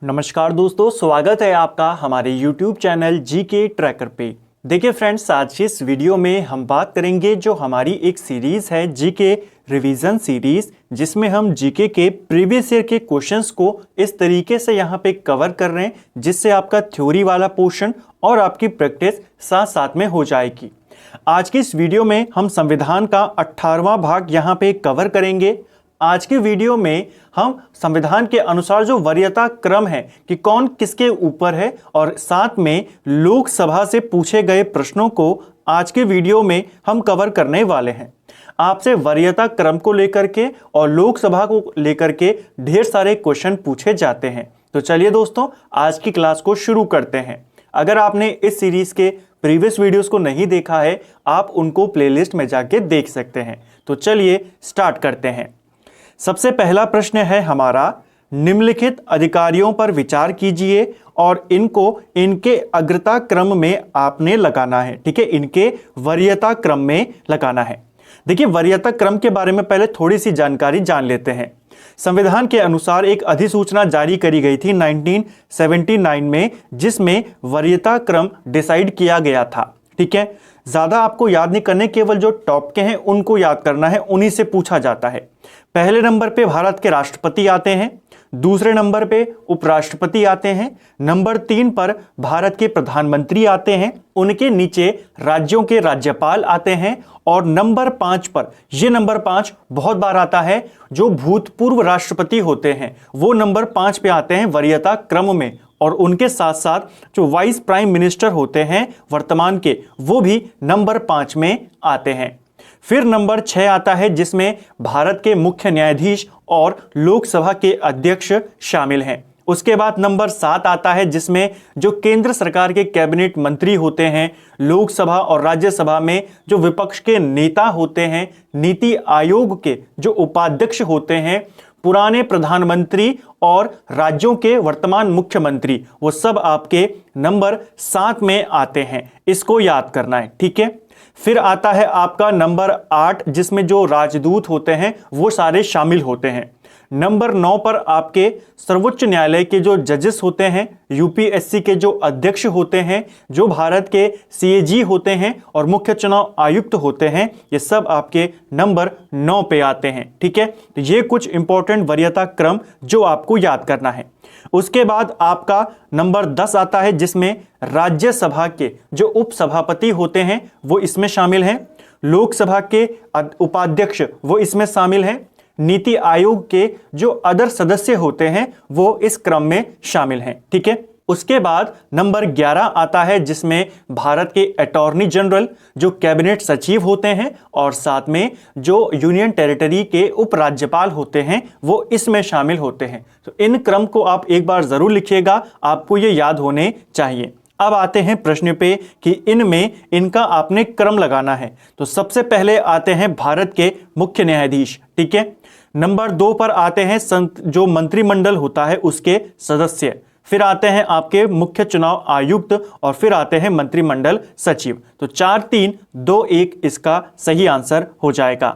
नमस्कार दोस्तों, स्वागत है आपका हमारे YouTube चैनल जीके ट्रैकर पे। देखिए फ्रेंड्स, आज की इस वीडियो में हम बात करेंगे जो हमारी एक सीरीज़ है जीके रिवीजन सीरीज़, जिसमें हम जीके के प्रीवियस ईयर के क्वेश्चंस को इस तरीके से यहाँ पे कवर कर रहे हैं जिससे आपका थ्योरी वाला पोर्शन और आपकी प्रैक्टिस साथ साथ में हो जाएगी। आज की इस वीडियो में हम संविधान का 18वां भाग यहाँ पे कवर करेंगे। आज की वीडियो में हम संविधान के अनुसार जो वरीयता क्रम है कि कौन किसके ऊपर है और साथ में लोकसभा से पूछे गए प्रश्नों को आज के वीडियो में हम कवर करने वाले हैं। आपसे वरीयता क्रम को लेकर के और लोकसभा को लेकर के ढेर सारे क्वेश्चन पूछे जाते हैं। तो चलिए दोस्तों, आज की क्लास को शुरू करते हैं। अगर आपने इस सीरीज के प्रीवियस वीडियोस को नहीं देखा है, आप उनको प्लेलिस्ट में जाके देख सकते हैं। तो चलिए स्टार्ट करते हैं। सबसे पहला प्रश्न है हमारा, निम्नलिखित अधिकारियों पर विचार कीजिए और इनको इनके अग्रता क्रम में आपने लगाना है। ठीक है, इनके वरीयता क्रम में लगाना है। देखिए, वरीयता क्रम के बारे में पहले थोड़ी सी जानकारी जान लेते हैं। संविधान के अनुसार एक अधिसूचना जारी करी गई थी 1979 में, जिसमें वरीयता क्रम डिसाइड किया गया था। ठीक है, ज्यादा आपको याद नहीं करने, केवल जो टॉप के हैं उनको याद करना है, उन्हीं से पूछा जाता है। पहले नंबर पे भारत के राष्ट्रपति आते हैं, दूसरे नंबर पे उपराष्ट्रपति आते हैं, नंबर 3 पर भारत के प्रधानमंत्री आते हैं, उनके नीचे राज्यों के राज्यपाल आते हैं और नंबर 5 पर, ये नंबर 5 बहुत बार आता है, जो भूतपूर्व राष्ट्रपति होते हैं वो नंबर 5 पे आते हैं वरीयता क्रम में। और उनके साथ साथ जो वाइस प्राइम मिनिस्टर होते हैं वर्तमान के, वो भी नंबर 5 में आते हैं। फिर नंबर 6 आता है, जिसमें भारत के मुख्य न्यायाधीश और लोकसभा के अध्यक्ष शामिल हैं। उसके बाद नंबर 7 आता है, जिसमें जो केंद्र सरकार के कैबिनेट मंत्री होते हैं, लोकसभा और राज्यसभा में जो विपक्ष के नेता होते हैं, नीति आयोग के जो उपाध्यक्ष होते हैं, पुराने प्रधानमंत्री और राज्यों के वर्तमान मुख्यमंत्री, वो सब आपके नंबर 7 में आते हैं। इसको याद करना है। ठीक है, फिर आता है आपका नंबर 8, जिसमें जो राजदूत होते हैं वो सारे शामिल होते हैं। नंबर 9 पर आपके सर्वोच्च न्यायालय के जो जजेस होते हैं, यूपीएससी के जो अध्यक्ष होते हैं, जो भारत के सीएजी होते हैं और मुख्य चुनाव आयुक्त होते हैं, ये सब आपके नंबर 9 पे आते हैं। ठीक है, तो ये कुछ इंपॉर्टेंट वरीयता क्रम जो आपको याद करना है। उसके बाद आपका नंबर 10 आता है, जिसमें राज्यसभा के जो उपसभापति होते हैं वो इसमें शामिल हैं, लोकसभा के उपाध्यक्ष वो इसमें शामिल हैं, नीति आयोग के जो अदर सदस्य होते हैं वो इस क्रम में शामिल हैं। ठीक है, उसके बाद नंबर 11 आता है, जिसमें भारत के अटॉर्नी जनरल जो कैबिनेट सचिव होते हैं और साथ में जो यूनियन टेरिटरी के उपराज्यपाल होते हैं वो इसमें शामिल होते हैं। तो इन क्रम को आप एक बार जरूर लिखिएगा, आपको ये याद होने चाहिए। अब आते हैं प्रश्न पे कि इनमें इनका आपने क्रम लगाना है। तो सबसे पहले आते हैं भारत के मुख्य न्यायाधीश। ठीक है, नंबर 2 पर आते हैं जो मंत्रिमंडल होता है उसके सदस्य, फिर आते हैं आपके मुख्य चुनाव आयुक्त और फिर आते हैं मंत्रिमंडल सचिव। तो 4 3 2 1 इसका सही आंसर हो जाएगा।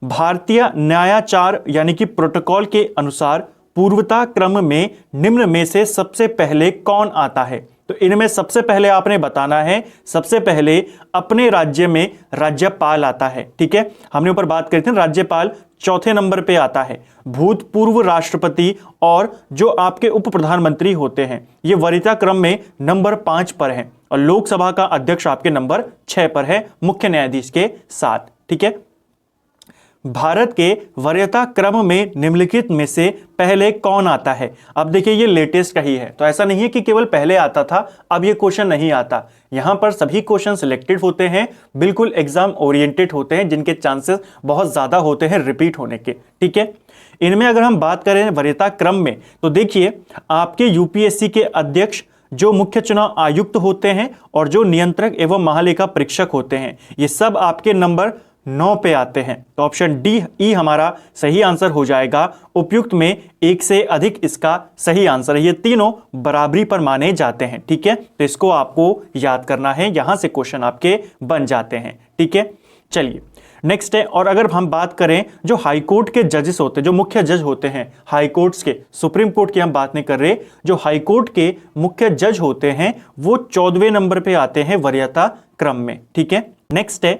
भारतीय न्यायाचार यानी कि प्रोटोकॉल के अनुसार पूर्वता क्रम में निम्न में से सबसे पहले कौन आता है? तो इनमें सबसे पहले आपने बताना है, सबसे पहले अपने राज्य में राज्यपाल आता है। ठीक है, हमने ऊपर बात करी थी, राज्यपाल चौथे नंबर पे आता है। भूतपूर्व राष्ट्रपति और जो आपके उप प्रधानमंत्री होते हैं ये वरीयता क्रम में नंबर 5 पर है और लोकसभा का अध्यक्ष आपके नंबर 6 पर है मुख्य न्यायाधीश के साथ। ठीक है, भारत के वरीयता क्रम में निम्नलिखित में से पहले कौन आता है? अब देखिए, ये लेटेस्ट का ही है, तो ऐसा नहीं है कि केवल पहले आता था अब ये क्वेश्चन नहीं आता। यहां पर सभी क्वेश्चन सिलेक्टेड होते हैं, बिल्कुल एग्जाम ओरिएंटेड होते हैं, जिनके चांसेस बहुत ज्यादा होते हैं रिपीट होने के। ठीक है, इनमें अगर हम बात करें वरीयता क्रम में, तो देखिए आपके यूपीएससी के अध्यक्ष, जो मुख्य चुनाव आयुक्त होते हैं और जो नियंत्रक एवं महालेखा परीक्षक होते हैं, ये सब आपके नंबर 9 पे आते हैं। तो ऑप्शन डी ई हमारा सही आंसर हो जाएगा। उपयुक्त में एक से अधिक इसका सही आंसर है। ये तीनों बराबरी पर माने जाते हैं। ठीक है, तो इसको आपको याद करना है, यहां से क्वेश्चन आपके बन जाते हैं। ठीक है, चलिए नेक्स्ट है, और अगर हम बात करें जो हाई कोर्ट के जजेस होते हैं, जो मुख्य जज होते हैं हाई कोर्ट्स के, सुप्रीम कोर्ट की हम बात नहीं कर रहे, जो हाई कोर्ट के मुख्य जज होते हैं वो 14वें नंबर पे आते हैं वरीयता क्रम में। ठीक है, नेक्स्ट है,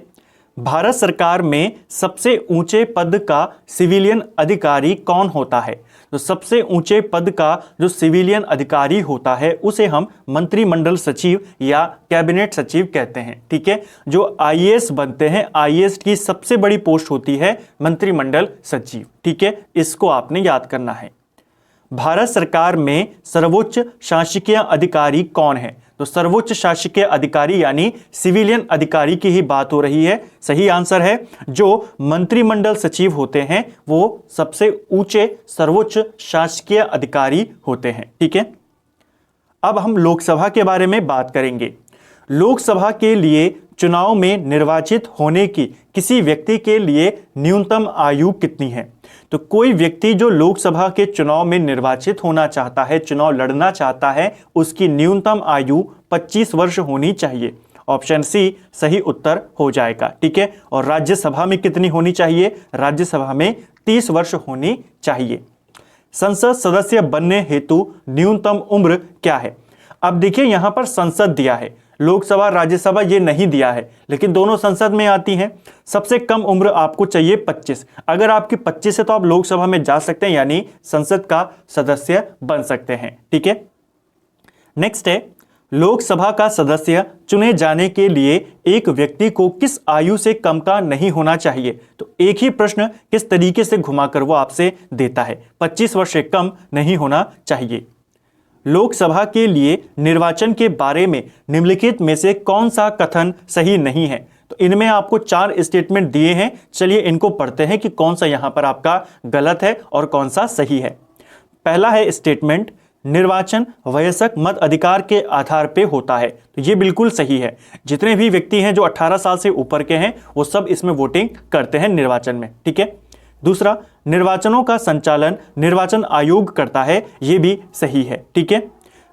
भारत सरकार में सबसे ऊंचे पद का सिविलियन अधिकारी कौन होता है? तो सबसे ऊंचे पद का जो सिविलियन अधिकारी होता है उसे हम मंत्रिमंडल सचिव या कैबिनेट सचिव कहते हैं। ठीक है, जो आईएएस बनते हैं, आईएएस की सबसे बड़ी पोस्ट होती है मंत्रिमंडल सचिव। ठीक है, इसको आपने याद करना है। भारत सरकार में सर्वोच्च शासकीय अधिकारी कौन है? तो सर्वोच्च शासकीय अधिकारी यानी सिविलियन अधिकारी की ही बात हो रही है। सही आंसर है, जो मंत्रिमंडल सचिव होते हैं वो सबसे ऊंचे सर्वोच्च शासकीय अधिकारी होते हैं। ठीक है, अब हम लोकसभा के बारे में बात करेंगे। लोकसभा के लिए चुनाव में निर्वाचित होने की किसी व्यक्ति के लिए न्यूनतम आयु कितनी है? तो कोई व्यक्ति जो लोकसभा के चुनाव में निर्वाचित होना चाहता है, चुनाव लड़ना चाहता है, उसकी न्यूनतम आयु 25 वर्ष होनी चाहिए। ऑप्शन सी सही उत्तर हो जाएगा। ठीक है, और राज्यसभा में कितनी होनी चाहिए? राज्यसभा में 30 वर्ष होनी चाहिए। संसद सदस्य बनने हेतु न्यूनतम उम्र क्या है? अब देखिए, यहां पर संसद दिया है, लोकसभा राज्यसभा ये नहीं दिया है, लेकिन दोनों संसद में आती हैं। सबसे कम उम्र आपको चाहिए 25। अगर आपकी 25 है तो आप लोकसभा में जा सकते हैं, यानी संसद का सदस्य बन सकते हैं। ठीक है, नेक्स्ट है, लोकसभा का सदस्य चुने जाने के लिए एक व्यक्ति को किस आयु से कम का नहीं होना चाहिए? तो एक ही प्रश्न किस तरीके से घुमाकर वो आपसे देता है, 25 वर्ष से कम नहीं होना चाहिए। लोकसभा के लिए निर्वाचन के बारे में निम्नलिखित में से कौन सा कथन सही नहीं है? तो इनमें आपको 4 स्टेटमेंट दिए हैं, चलिए इनको पढ़ते हैं कि कौन सा यहां पर आपका गलत है और कौन सा सही है। पहला है स्टेटमेंट, निर्वाचन वयस्क मत अधिकार के आधार पे होता है। तो ये बिल्कुल सही है, जितने भी व्यक्ति हैं जो 18 साल से ऊपर के हैं वो सब इसमें वोटिंग करते हैं निर्वाचन में। ठीक है, दूसरा, निर्वाचनों का संचालन निर्वाचन आयोग करता है, यह भी सही है। ठीक है,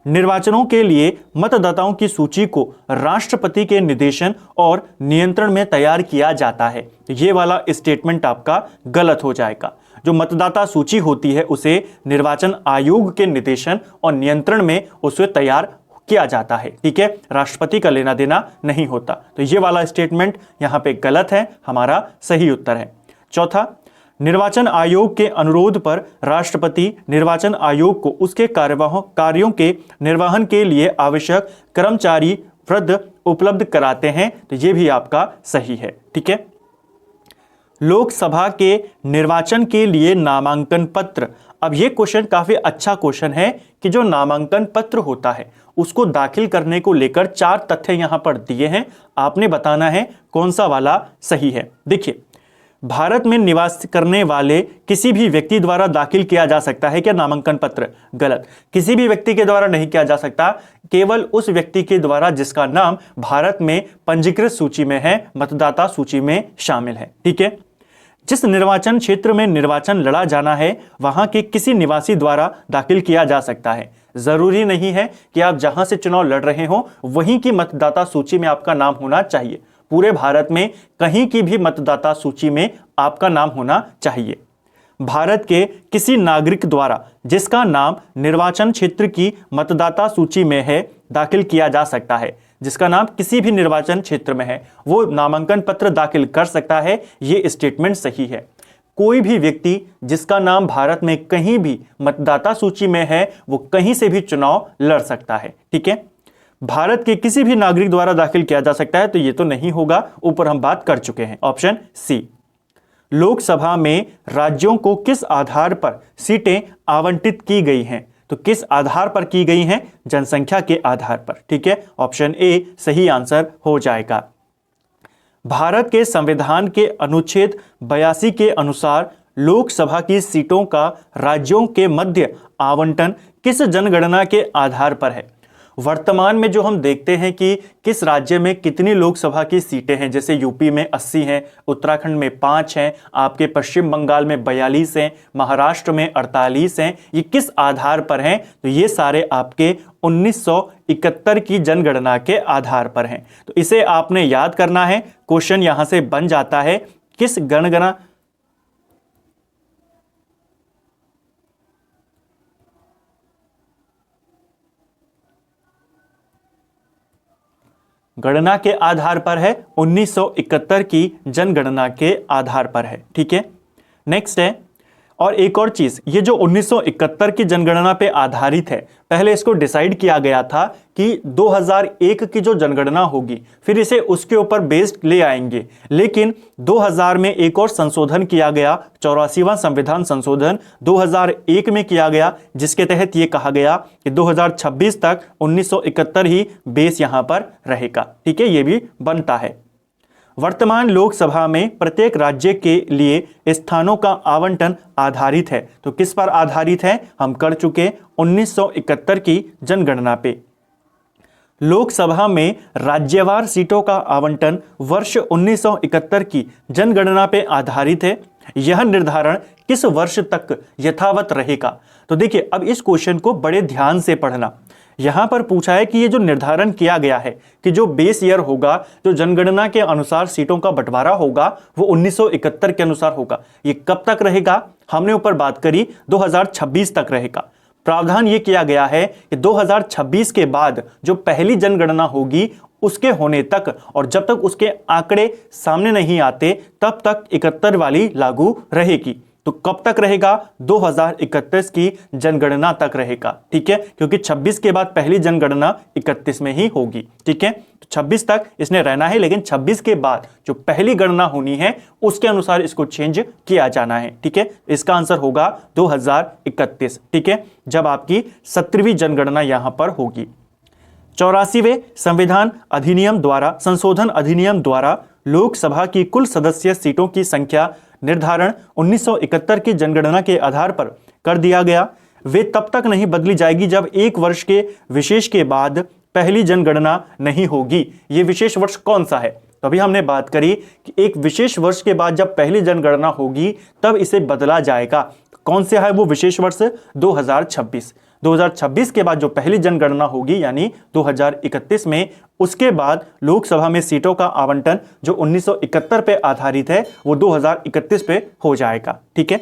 निर्वाचनों के लिए मतदाताओं की सूची को राष्ट्रपति के निर्देशन और नियंत्रण में तैयार किया जाता है। ये वाला स्टेटमेंट आपका गलत हो जाएगा। जो मतदाता सूची होती है उसे निर्वाचन आयोग के निर्देशन और नियंत्रण में उसे तैयार किया जाता है। ठीक है, राष्ट्रपति का लेना देना नहीं होता। तो ये वाला स्टेटमेंट यहां पे गलत है, हमारा सही उत्तर है। चौथा, निर्वाचन आयोग के अनुरोध पर राष्ट्रपति निर्वाचन आयोग को उसके कार्यों के निर्वहन के लिए आवश्यक कर्मचारी वृद्ध उपलब्ध कराते हैं। तो यह भी आपका सही है। ठीक है, लोकसभा के निर्वाचन के लिए नामांकन पत्र। अब यह क्वेश्चन काफी अच्छा क्वेश्चन है कि जो नामांकन पत्र होता है उसको दाखिल करने को लेकर 4 तथ्य यहां पर दिए हैं, आपने बताना है कौन सा वाला सही है। देखिए, भारत में निवास करने वाले किसी भी व्यक्ति द्वारा दाखिल किया जा सकता है क्या नामांकन पत्र? गलत, किसी भी व्यक्ति के द्वारा नहीं किया जा सकता, केवल उस व्यक्ति के द्वारा जिसका नाम भारत में पंजीकृत सूची में है, मतदाता सूची में शामिल है। ठीक है, जिस निर्वाचन क्षेत्र में निर्वाचन लड़ा जाना है वहां के किसी निवासी द्वारा दाखिल किया जा सकता है। जरूरी नहीं है कि आप जहां से चुनाव लड़ रहे हो वहीं की मतदाता सूची में आपका नाम होना चाहिए। पूरे भारत में कहीं की भी मतदाता सूची में आपका नाम होना चाहिए। भारत के किसी नागरिक द्वारा जिसका नाम निर्वाचन क्षेत्र की मतदाता सूची में है दाखिल किया जा सकता है। जिसका नाम किसी भी निर्वाचन क्षेत्र में है वो नामांकन पत्र दाखिल कर सकता है। ये स्टेटमेंट सही है। कोई भी व्यक्ति जिसका नाम भारत में कहीं भी मतदाता सूची में है वो कहीं से भी चुनाव लड़ सकता है। ठीक है, भारत के किसी भी नागरिक द्वारा दाखिल किया जा सकता है, तो ये तो नहीं होगा, ऊपर हम बात कर चुके हैं। Option C. लोकसभा में राज्यों को किस आधार पर सीटें आवंटित की गई हैं? तो किस आधार पर की गई हैं? जनसंख्या के आधार पर। ठीक है, ऑप्शन ए सही आंसर हो जाएगा। भारत के संविधान के अनुच्छेद 82 के अनुसार लोकसभा की सीटों का राज्यों के मध्य आवंटन किस जनगणना के आधार पर है? वर्तमान में जो हम देखते हैं कि किस राज्य में कितनी लोकसभा की सीटें हैं, जैसे यूपी में 80 हैं, उत्तराखंड में 5 हैं, आपके पश्चिम बंगाल में 42 हैं, महाराष्ट्र में 48 हैं, ये किस आधार पर हैं? तो ये सारे आपके 1971 की जनगणना के आधार पर हैं। तो इसे आपने याद करना है। क्वेश्चन यहां से बन जाता है किस गणना गणना के आधार पर है? 1971 की जनगणना के आधार पर है। ठीक है, नेक्स्ट है, और एक और चीज, ये जो 1971 की जनगणना पे आधारित है, पहले इसको डिसाइड किया गया था कि 2001 की जो जनगणना होगी फिर इसे उसके ऊपर बेस्ड ले आएंगे, लेकिन 2000 में एक और संशोधन किया गया, 84वां संविधान संशोधन 2001 में किया गया, जिसके तहत ये कहा गया कि 2026 तक 1971 ही बेस यहां पर रहेगा। ठीक है, ये भी बनता है। वर्तमान लोकसभा में प्रत्येक राज्य के लिए स्थानों का आवंटन आधारित है, तो किस पर आधारित है? हम कर चुके 1971 की जनगणना पे। लोकसभा में राज्यवार सीटों का आवंटन वर्ष 1971 की जनगणना पे आधारित है। यह निर्धारण किस वर्ष तक यथावत रहेगा? तो देखिए, अब इस क्वेश्चन को बड़े ध्यान से पढ़ना। यहां पर पूछा है कि ये जो निर्धारण किया गया है कि जो बेस ईयर होगा, जो जनगणना के अनुसार सीटों का बंटवारा होगा, वो 1971 के अनुसार होगा। ये कब तक रहेगा? हमने ऊपर बात करी 2026 तक रहेगा। प्रावधान ये किया गया है कि 2026 के बाद जो पहली जनगणना होगी उसके होने तक, और जब तक उसके आंकड़े सामने नहीं आते तब तक 71 वाली लागू रहेगी। तो कब तक रहेगा? 2031 की जनगणना तक रहेगा। ठीक है, क्योंकि 26 के बाद पहली जनगणना 31 में ही होगी। ठीक है, तो 26 तक इसने रहना है, लेकिन 26 के बाद जो पहली गणना होनी है उसके अनुसार इसको चेंज किया जाना है। ठीक है, इसका आंसर होगा 2031। ठीक है, जब आपकी 17वीं जनगणना यहां पर होगी। 84वें संविधान अधिनियम द्वारा, संशोधन अधिनियम द्वारा लोकसभा की कुल सदस्य सीटों की संख्या निर्धारण 1971 की जनगणना के आधार पर कर दिया गया। वे तब तक नहीं बदली जाएगी जब एक वर्ष के विशेष के बाद पहली जनगणना नहीं होगी। ये विशेष वर्ष कौन सा है? तो अभी हमने बात करी कि एक विशेष वर्ष के बाद जब पहली जनगणना होगी तब इसे बदला जाएगा। कौन सा है वो विशेष वर्ष? 2026। 2026 के बाद जो पहली जनगणना होगी यानी 2031 में, उसके बाद लोकसभा में सीटों का आवंटन जो 1971 पे आधारित है वो 2031 पे हो जाएगा। ठीक है,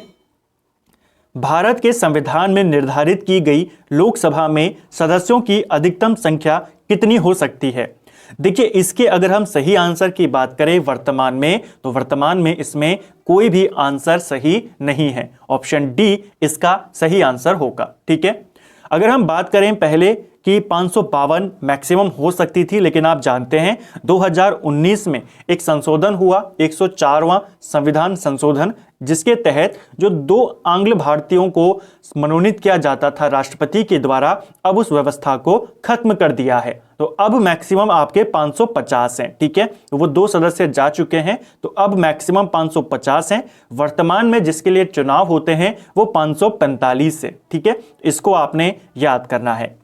भारत के संविधान में निर्धारित की गई लोकसभा में सदस्यों की अधिकतम संख्या कितनी हो सकती है? देखिए, इसके अगर हम सही आंसर की बात करें वर्तमान में, तो वर्तमान में इसमें कोई भी आंसर सही नहीं है। ऑप्शन डी इसका सही आंसर होगा। ठीक है, अगर हम बात करें पहले कि 552 मैक्सिमम हो सकती थी, लेकिन आप जानते हैं 2019 में एक संशोधन हुआ, 104वां संविधान संशोधन, जिसके तहत जो 2 आंग्ल भारतीयों को मनोनीत किया जाता था राष्ट्रपति के द्वारा, अब उस व्यवस्था को खत्म कर दिया है। तो अब मैक्सिमम आपके 550 हैं। ठीक है, तो वो 2 सदस्य जा चुके हैं, तो अब मैक्सिमम 550 हैं। वर्तमान में जिसके लिए चुनाव होते हैं वो 545 है। ठीक है, इसको आपने याद करना है।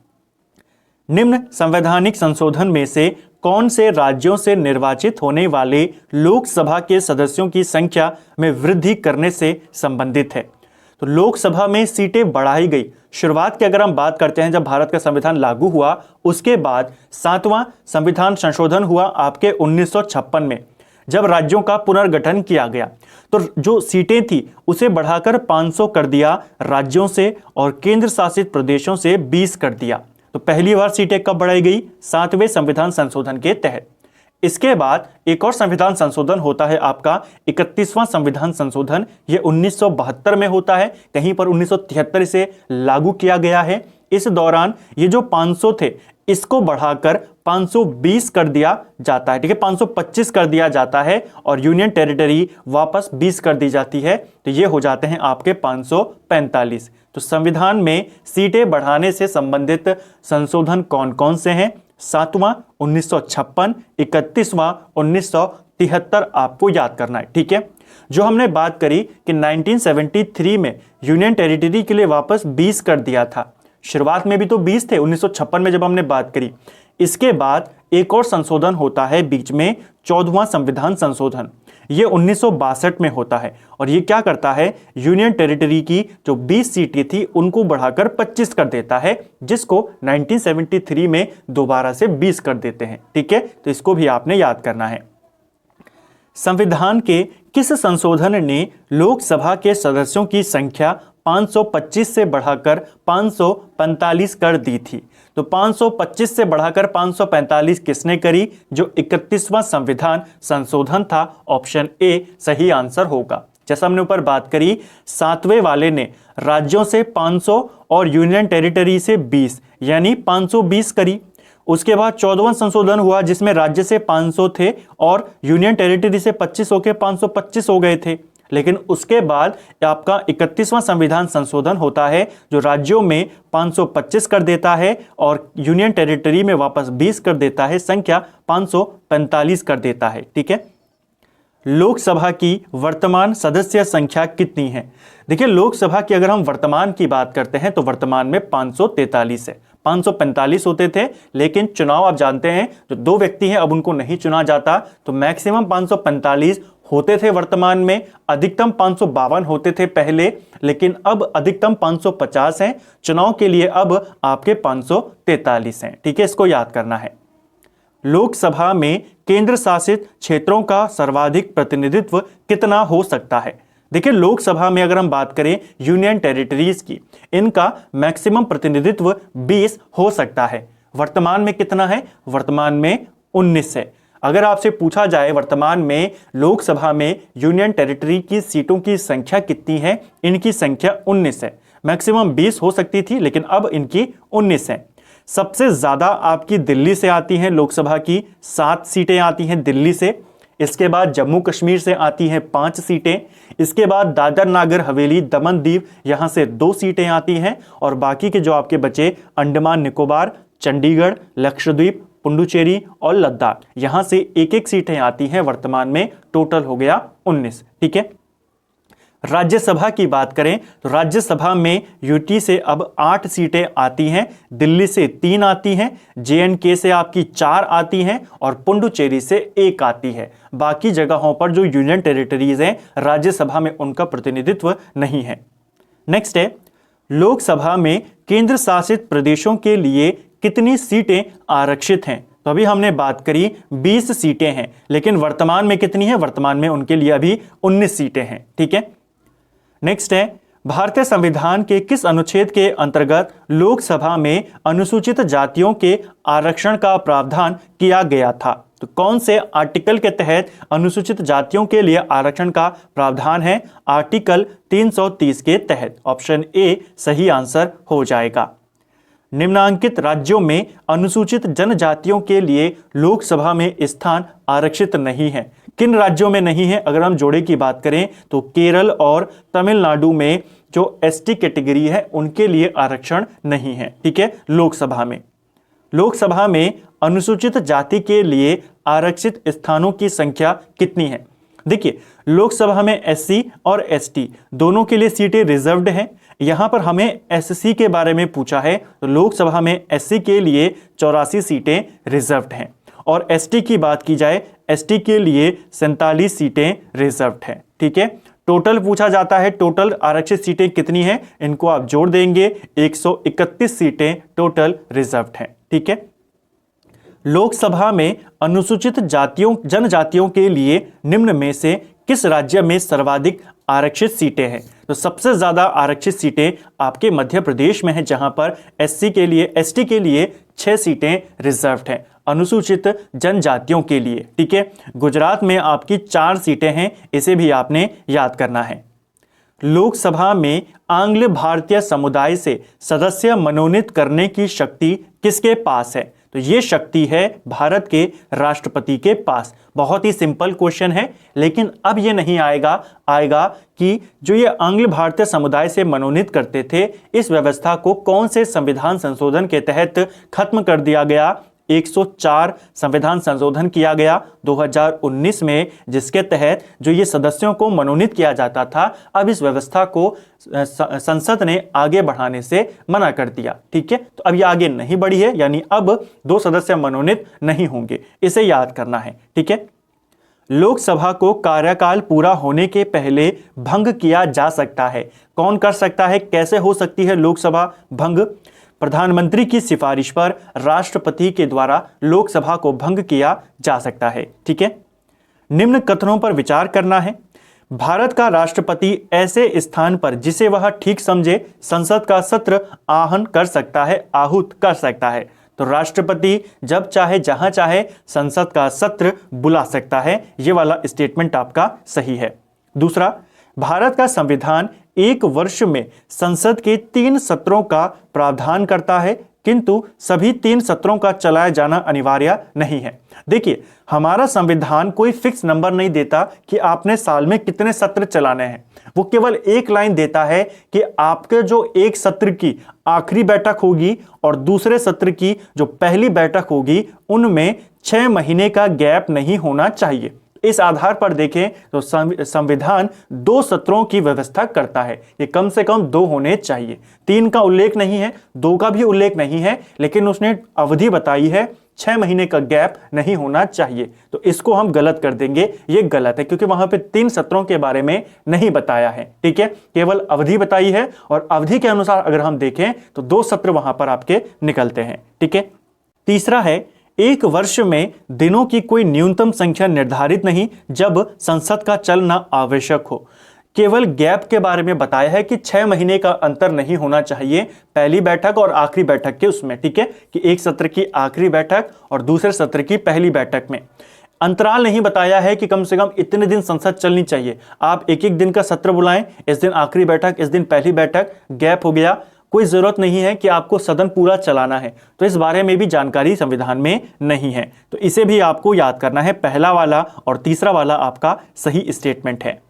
निम्न संवैधानिक संशोधन में से कौन से राज्यों से निर्वाचित होने वाले लोकसभा के सदस्यों की संख्या में वृद्धि करने से संबंधित है? तो लोकसभा में सीटें बढ़ाई गई। शुरुआत की अगर हम बात करते हैं, जब भारत का संविधान लागू हुआ उसके बाद 7वां संविधान संशोधन हुआ आपके 1956 में, जब राज्यों का पुनर्गठन किया गया, तो जो सीटें थी उसे बढ़ाकर 500 कर दिया राज्यों से और केंद्र शासित प्रदेशों से 20 कर दिया। तो पहली बार सीटें कब बढ़ाई गई? 7वें संविधान संशोधन के तहत। इसके बाद एक और संविधान संशोधन होता है आपका 31वां संविधान संशोधन। ये 1972 में होता है, कहीं पर 1973 से लागू किया गया है। इस दौरान ये जो 500 थे इसको बढ़ाकर 520 कर दिया जाता है। ठीक है, 525 कर दिया जाता है और यूनियन टेरिटरी वापस 20 कर दी जाती है, तो ये हो जाते हैं आपके 545। तो संविधान में सीटें बढ़ाने से संबंधित संशोधन कौन कौन से हैं? 7वां 1956, 31वां 1973 आपको याद करना है। ठीक है, जो हमने बात करी कि 1973 में यूनियन टेरिटरी के लिए वापस 20 कर दिया था। शुरुआत में भी तो 20 थे 1956 में जब हमने बात करी। इसके बाद एक और संशोधन होता है बीच में, 14वां संविधान संशोधन। ये 1962 में होता है और ये क्या करता है, यूनियन टेरिटरी की जो 20 सीटें थी उनको बढ़ाकर 25 कर देता है, जिसको 1973 में दोबारा से 20 कर देते हैं। ठीक है, तो इसको भी आपने याद करना है। संविधान के किस संशोधन ने लोकसभा के सदस्यों की संख्या 525 से बढ़ाकर 545 कर दी थी? तो 525 से बढ़ाकर 545 किसने करी? जो 31वां संविधान संशोधन था। ऑप्शन ए सही आंसर होगा। जैसा हमने ऊपर बात करी, 7वें वाले ने राज्यों से 500 और यूनियन टेरिटरी से 20 यानी 520 करी। उसके बाद 14वां संशोधन हुआ जिसमें राज्य से 500 थे और यूनियन टेरिटरी से 25 होकर 525 हो गए थे। लेकिन उसके बाद आपका 31वां संविधान संशोधन होता है जो राज्यों में 525 कर देता है और यूनियन टेरिटरी में वापस 20 कर देता है, संख्या 545 कर देता है। ठीक है, लोकसभा की वर्तमान सदस्य संख्या कितनी है? देखिए, लोकसभा की अगर हम वर्तमान की बात करते हैं तो वर्तमान में 543 है। 545 होते थे, लेकिन चुनाव आप जानते हैं जो 2 व्यक्ति हैं अब उनको नहीं चुना जाता, तो मैक्सिमम 545 होते थे वर्तमान में। अधिकतम 552 होते थे पहले, लेकिन अब अधिकतम 550 हैं। चुनाव के लिए अब आपके 543 हैं। ठीक है, इसको याद करना है। लोकसभा में केंद्र शासित क्षेत्रों का सर्वाधिक प्रतिनिधित्व कितना हो सकता है? देखिए, लोकसभा में अगर हम बात करें यूनियन टेरिटरीज की, इनका मैक्सिमम प्रतिनिधित्व 20 हो सकता है। वर्तमान में कितना है? वर्तमान में 19 है। अगर आपसे पूछा जाए वर्तमान में लोकसभा में यूनियन टेरिटरी की सीटों की संख्या कितनी है, इनकी संख्या 19 है। मैक्सिमम 20 हो सकती थी, लेकिन अब इनकी 19 है। सबसे ज्यादा आपकी दिल्ली से आती हैं, लोकसभा की 7 सीटें आती हैं दिल्ली से। इसके बाद जम्मू कश्मीर से आती हैं 5 सीटें। इसके बाद दादर नागर हवेली दमन दीव, यहां से 2 सीटें आती हैं। और बाकी के जो आपके बचे अंडमान निकोबार, चंडीगढ़, लक्षद्वीप, पुडुचेरी और लद्दाख, यहां से 1-1 सीटें आती हैं। वर्तमान में टोटल हो गया 19। ठीक है, राज्यसभा की बात करें तो राज्यसभा में यूटी से अब 8 सीटें आती हैं, दिल्ली से 3 आती हैं, जेएंडके से आपकी 4 आती हैं और पुडुचेरी से 1 आती है। बाकी जगहों पर जो यूनियन टेरिटरीज हैं राज्यसभा में उनका प्रतिनिधित्व नहीं है। नेक्स्ट है, लोकसभा में केंद्र शासित प्रदेशों के लिए कितनी सीटें आरक्षित हैं? तो अभी हमने बात करी 20 सीटें हैं, लेकिन वर्तमान में कितनी है? वर्तमान में उनके लिए अभी 19 सीटें हैं। ठीक है, नेक्स्ट है, भारतीय संविधान के किस अनुच्छेद के अंतर्गत लोकसभा में अनुसूचित जातियों के आरक्षण का प्रावधान किया गया था? तो कौन से आर्टिकल के तहत अनुसूचित जातियों के लिए आरक्षण का प्रावधान है? आर्टिकल 330 के तहत। ऑप्शन ए सही आंसर हो जाएगा। निम्नांकित राज्यों में अनुसूचित जनजातियों के लिए लोकसभा में स्थान आरक्षित नहीं है। किन राज्यों में नहीं है? अगर हम जोड़े की बात करें तो केरल और तमिलनाडु में जो एसटी कैटेगरी है उनके लिए आरक्षण नहीं है। ठीक है, लोकसभा में अनुसूचित जाति के लिए आरक्षित स्थानों की संख्या कितनी है? देखिए, लोकसभा में एससी और एसटी दोनों के लिए सीटें रिजर्व्ड हैं। यहां पर हमें एससी के बारे में पूछा है, तो लोकसभा में एससी के लिए 84 सीटें रिजर्व्ड हैं और एसटी की बात की जाए, एसटी के लिए 47 सीटें रिजर्व्ड हैं। ठीक है, टोटल पूछा जाता है, टोटल आरक्षित सीटें कितनी हैं, इनको आप जोड़ देंगे, 131 सीटें टोटल रिजर्व्ड हैं। ठीक है, लोकसभा में अनुसूचित जनजातियों के लिए निम्न में से किस राज्य में सर्वाधिक आरक्षित सीटें हैं? तो सबसे ज्यादा आरक्षित सीटें आपके मध्य प्रदेश में हैं, जहां पर एसटी के लिए 6 सीटें रिजर्व्ड हैं अनुसूचित जनजातियों के लिए। ठीक है, गुजरात में आपकी 4 सीटें हैं, इसे भी आपने याद करना है। लोकसभा में आंग्ल भारतीय समुदाय से सदस्य मनोनीत करने की शक्ति किसके पास है? तो ये शक्ति है भारत के राष्ट्रपति के पास। बहुत ही सिंपल क्वेश्चन है, लेकिन अब ये नहीं आएगा कि जो ये आंग्ल भारतीय समुदाय से मनोनीत करते थे, इस व्यवस्था को कौन से संविधान संशोधन के तहत खत्म कर दिया गया? 104 संविधान संशोधन किया गया 2019 में, जिसके तहत जो ये सदस्यों को मनोनीत किया जाता था, अब इस व्यवस्था को संसद ने आगे बढ़ाने से मना कर दिया। ठीक है, तो अब ये आगे नहीं बढ़ी है, यानी अब 2 सदस्य मनोनीत नहीं होंगे, इसे याद करना है। ठीक है, लोकसभा को कार्यकाल पूरा होने के पहले भंग किया जा सकता है। कौन कर सकता है? कैसे हो सकती है लोकसभा भंग? प्रधानमंत्री की सिफारिश पर राष्ट्रपति के द्वारा लोकसभा को भंग किया जा सकता है। ठीक है, निम्न कथनों पर विचार करना है। भारत का राष्ट्रपति ऐसे स्थान पर जिसे वह ठीक समझे संसद का सत्र आहन कर सकता है, आहूत कर सकता है। तो राष्ट्रपति जब चाहे जहां चाहे संसद का सत्र बुला सकता है। ये वाला स्टेटमेंट आपका सही है। दूसरा, भारत का संविधान एक वर्ष में संसद के 3 सत्रों का प्रावधान करता है, किंतु सभी 3 सत्रों का चलाया जाना अनिवार्य नहीं है। देखिए, हमारा संविधान कोई फिक्स नंबर नहीं देता कि आपने साल में कितने सत्र चलाने हैं। वो केवल एक लाइन देता है कि आपके जो एक सत्र की आखिरी बैठक होगी और दूसरे सत्र की जो पहली बैठक होगी उनमें 6 महीने का गैप नहीं होना चाहिए। इस आधार पर देखें तो संविधान 2 सत्रों की व्यवस्था करता है। ये कम से कम 2 होने चाहिए। 3 का उल्लेख नहीं है, 2 का भी उल्लेख नहीं है, लेकिन उसने अवधि बताई है 6 महीने का गैप नहीं होना चाहिए। तो इसको हम गलत कर देंगे, ये गलत है क्योंकि वहां पे 3 सत्रों के बारे में नहीं बताया है। ठीक है, केवल अवधि बताई है और अवधि के अनुसार अगर हम देखें तो 2 सत्र वहां पर आपके निकलते हैं। ठीक है। तीसरा है, एक वर्ष में दिनों की कोई न्यूनतम संख्या निर्धारित नहीं जब संसद का चलना आवश्यक हो। केवल गैप के बारे में बताया है कि 6 महीने का अंतर नहीं होना चाहिए पहली बैठक और आखिरी बैठक के उसमें। ठीक है, कि एक सत्र की आखिरी बैठक और दूसरे सत्र की पहली बैठक में अंतराल नहीं बताया है कि कम से कम इतने दिन संसद चलनी चाहिए। आप एक एक दिन का सत्र बुलाएं, इस दिन आखिरी बैठक, इस दिन पहली बैठक, गैप हो गया। कोई जरूरत नहीं है कि आपको सदन पूरा चलाना है। तो इस बारे में भी जानकारी संविधान में नहीं है। तो इसे भी आपको याद करना है। पहला वाला और तीसरा वाला आपका सही स्टेटमेंट है।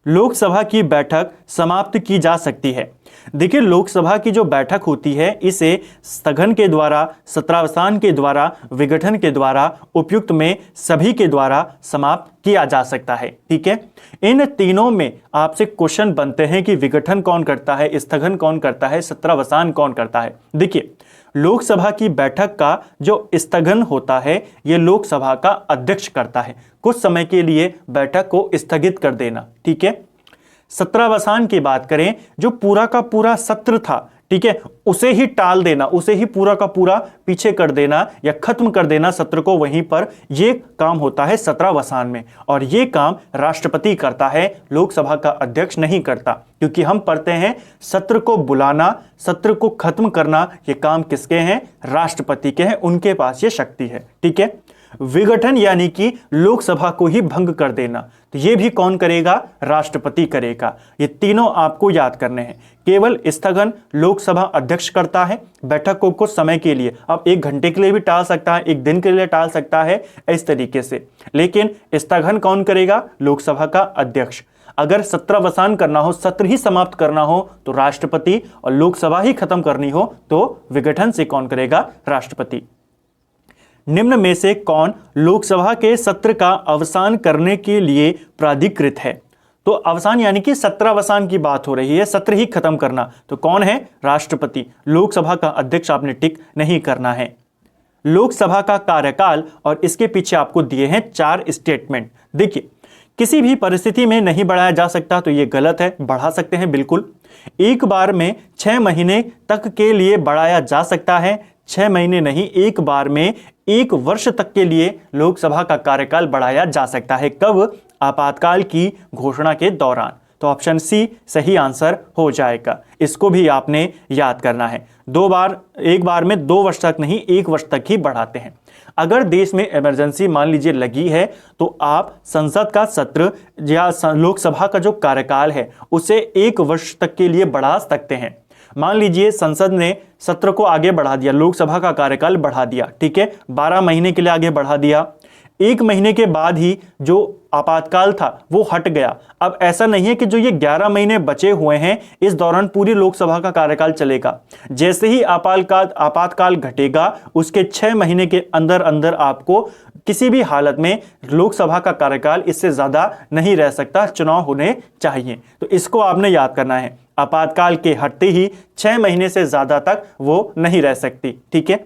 लोकसभा की बैठक समाप्त की जा सकती है। देखिए, लोकसभा की जो बैठक होती है इसे स्थगन के द्वारा, सत्रावसान के द्वारा, विघटन के द्वारा, उपयुक्त में सभी के द्वारा समाप्त किया जा सकता है। ठीक है, इन तीनों में आपसे क्वेश्चन बनते हैं कि विघटन कौन करता है, स्थगन कौन करता है, सत्रावसान कौन करता है। देखिए, लोकसभा की बैठक का जो स्थगन होता है ये लोकसभा का अध्यक्ष करता है, कुछ समय के लिए बैठक को स्थगित कर देना। ठीक है। सत्रावसान की बात करें, जो पूरा का पूरा सत्र था, ठीक है, उसे ही टाल देना, उसे ही पूरा का पूरा पीछे कर देना या खत्म कर देना सत्र को वहीं पर, ये काम होता है सत्रावसान में। और ये काम राष्ट्रपति करता है, लोकसभा का अध्यक्ष नहीं करता। क्योंकि हम पढ़ते हैं सत्र को बुलाना, सत्र को खत्म करना, ये काम किसके हैं? राष्ट्रपति के हैं, उनके पास ये शक्ति है। ठीक है। विघटन यानी कि लोकसभा को ही भंग कर देना, तो ये भी कौन करेगा? राष्ट्रपति करेगा। ये तीनों आपको याद करने हैं। केवल स्थगन लोकसभा अध्यक्ष करता है, बैठक को कुछ समय के लिए, अब 1 घंटे के लिए भी टाल सकता है, 1 दिन के लिए टाल सकता है, इस तरीके से। लेकिन स्थगन कौन करेगा? लोकसभा का अध्यक्ष। अगर सत्रावसान करना हो, सत्र ही समाप्त करना हो तो राष्ट्रपति, और लोकसभा ही खत्म करनी हो तो विघटन से कौन करेगा? राष्ट्रपति। निम्न में से कौन लोकसभा के सत्र का अवसान करने के लिए प्राधिकृत है? तो अवसान यानी कि सत्रावसान की बात हो रही है, सत्र ही खत्म करना, तो कौन है? राष्ट्रपति। लोकसभा का अध्यक्ष आपने टिक नहीं करना है। लोकसभा का कार्यकाल और इसके पीछे आपको दिए हैं 4 स्टेटमेंट। देखिए, किसी भी परिस्थिति में नहीं बढ़ाया जा सकता, तो ये गलत है। बढ़ा सकते हैं बिल्कुल। एक बार में 6 महीने तक के लिए बढ़ाया जा सकता है, 6 महीने नहीं, एक बार में 1 वर्ष तक के लिए लोकसभा का कार्यकाल बढ़ाया जा सकता है। कब? आपातकाल की घोषणा के दौरान। तो ऑप्शन सी सही आंसर हो जाएगा। इसको भी आपने याद करना है। 2 बार, एक बार में 2 वर्ष तक नहीं, 1 वर्ष तक ही बढ़ाते हैं। अगर देश में इमरजेंसी मान लीजिए लगी है तो आप संसद का सत्र या लोकसभा का जो कार्यकाल है उसे 1 वर्ष तक के लिए बढ़ा सकते हैं। मान लीजिए संसद ने सत्र को आगे बढ़ा दिया, लोकसभा का कार्यकाल बढ़ा दिया, ठीक है, 12 महीने के लिए आगे बढ़ा दिया। 1 महीने के बाद ही जो आपातकाल था वो हट गया। अब ऐसा नहीं है कि जो ये 11 महीने बचे हुए हैं इस दौरान पूरी लोकसभा का कार्यकाल चलेगा। जैसे ही आपातकाल घटेगा उसके 6 महीने के अंदर अंदर आपको किसी भी हालत में लोकसभा का कार्यकाल इससे ज्यादा नहीं रह सकता, चुनाव होने चाहिए। तो इसको आपने याद करना है। आपातकाल के हटते ही 6 महीने से ज्यादा तक वो नहीं रह सकती। ठीक है।